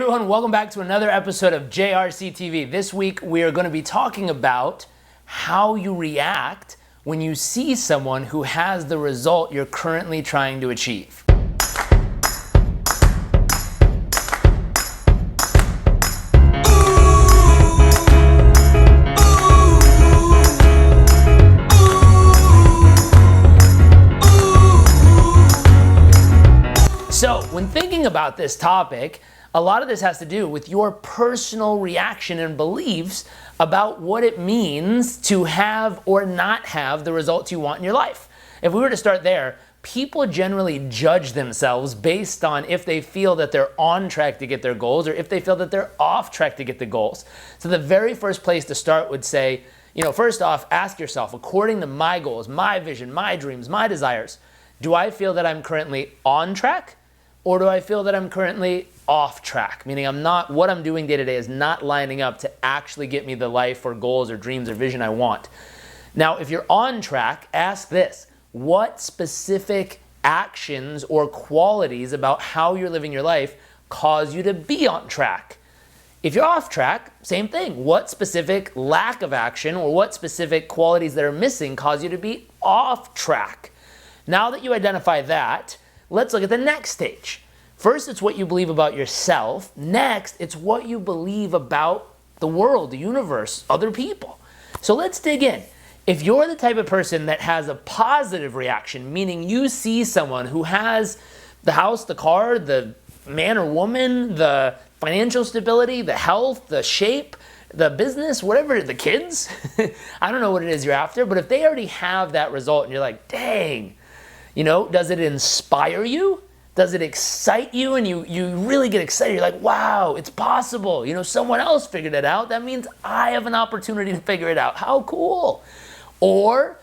Everyone, welcome back to another episode of JRC TV. This week we are going to be talking about how you react when you see someone who has the result you're currently trying to achieve. So, when thinking about this topic, a lot of this has to do with your personal reaction and beliefs about what it means to have or not have the results you want in your life. If we were to start there, people generally judge themselves based on if they feel that they're on track to get their goals or if they feel that they're off track to get the goals. So the very first place to start would say, first off, ask yourself, according to my goals, my vision, my dreams, my desires, do I feel that I'm currently on track? Or do I feel that I'm currently off track? Meaning what I'm doing day to day is not lining up to actually get me the life or goals or dreams or vision I want. Now, if you're on track, ask this: what specific actions or qualities about how you're living your life cause you to be on track? If you're off track, same thing. What specific lack of action or what specific qualities that are missing cause you to be off track? Now that you identify that, let's look at the next stage. First, it's what you believe about yourself. Next, it's what you believe about the world, the universe, other people. So let's dig in. If you're the type of person that has a positive reaction, meaning you see someone who has the house, the car, the man or woman, the financial stability, the health, the shape, the business, whatever, the kids, I don't know what it is you're after, but if they already have that result and you're like, dang, does it inspire you? Does it excite you? And you really get excited. You're like, wow, it's possible. Someone else figured it out. That means I have an opportunity to figure it out. How cool. Or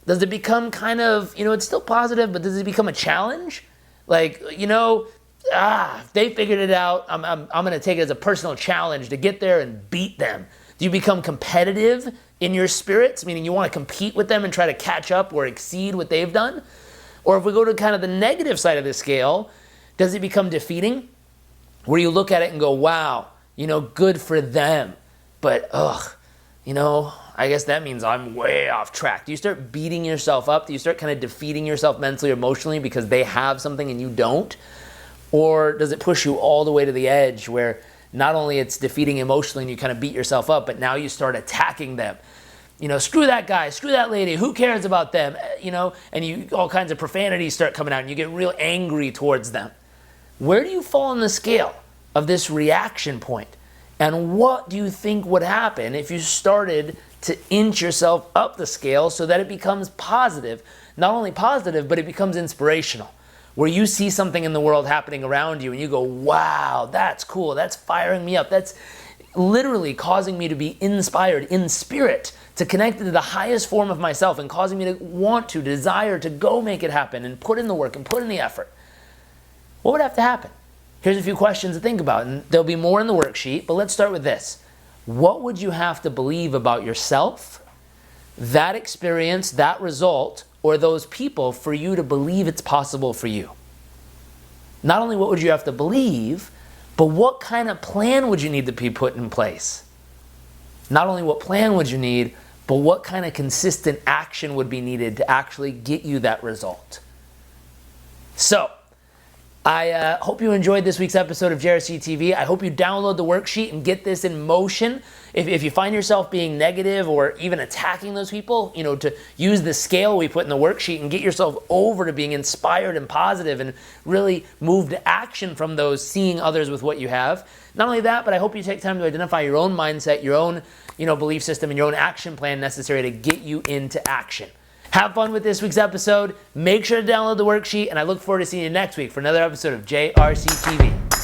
does it become kind of, it's still positive, but does it become a challenge? Like, if they figured it out, I'm going to take it as a personal challenge to get there and beat them. Do you become competitive in your spirits? Meaning you want to compete with them and try to catch up or exceed what they've done? Or if we go to kind of the negative side of the scale, does it become defeating? Where you look at it and go, wow, good for them. But, I guess that means I'm way off track. Do you start beating yourself up? Do you start kind of defeating yourself mentally or emotionally because they have something and you don't? Or does it push you all the way to the edge where not only it's defeating emotionally and you kind of beat yourself up, but now you start attacking them? Screw that guy, screw that lady, who cares about them, and all kinds of profanities start coming out and you get real angry towards them. Where do you fall on the scale of this reaction point? And what do you think would happen if you started to inch yourself up the scale so that it becomes positive? Not only positive, but it becomes inspirational. Where you see something in the world happening around you and you go, wow, that's cool, that's firing me up, that's literally causing me to be inspired in spirit, to connect to the highest form of myself and causing me to want to, desire to go make it happen and put in the work and put in the effort. What would have to happen? Here's a few questions to think about, and there'll be more in the worksheet, but let's start with this. What would you have to believe about yourself, that experience, that result, or those people for you to believe it's possible for you? Not only what would you have to believe, but what kind of plan would you need to be put in place? Not only what plan would you need, but what kind of consistent action would be needed to actually get you that result? So, I hope you enjoyed this week's episode of JRC TV. I hope you download the worksheet and get this in motion. If you find yourself being negative or even attacking those people, to use the scale we put in the worksheet and get yourself over to being inspired and positive and really move to action from those seeing others with what you have. Not only that, but I hope you take time to identify your own mindset, your own belief system, and your own action plan necessary to get you into action. Have fun with this week's episode. Make sure to download the worksheet, and I look forward to seeing you next week for another episode of JRC TV.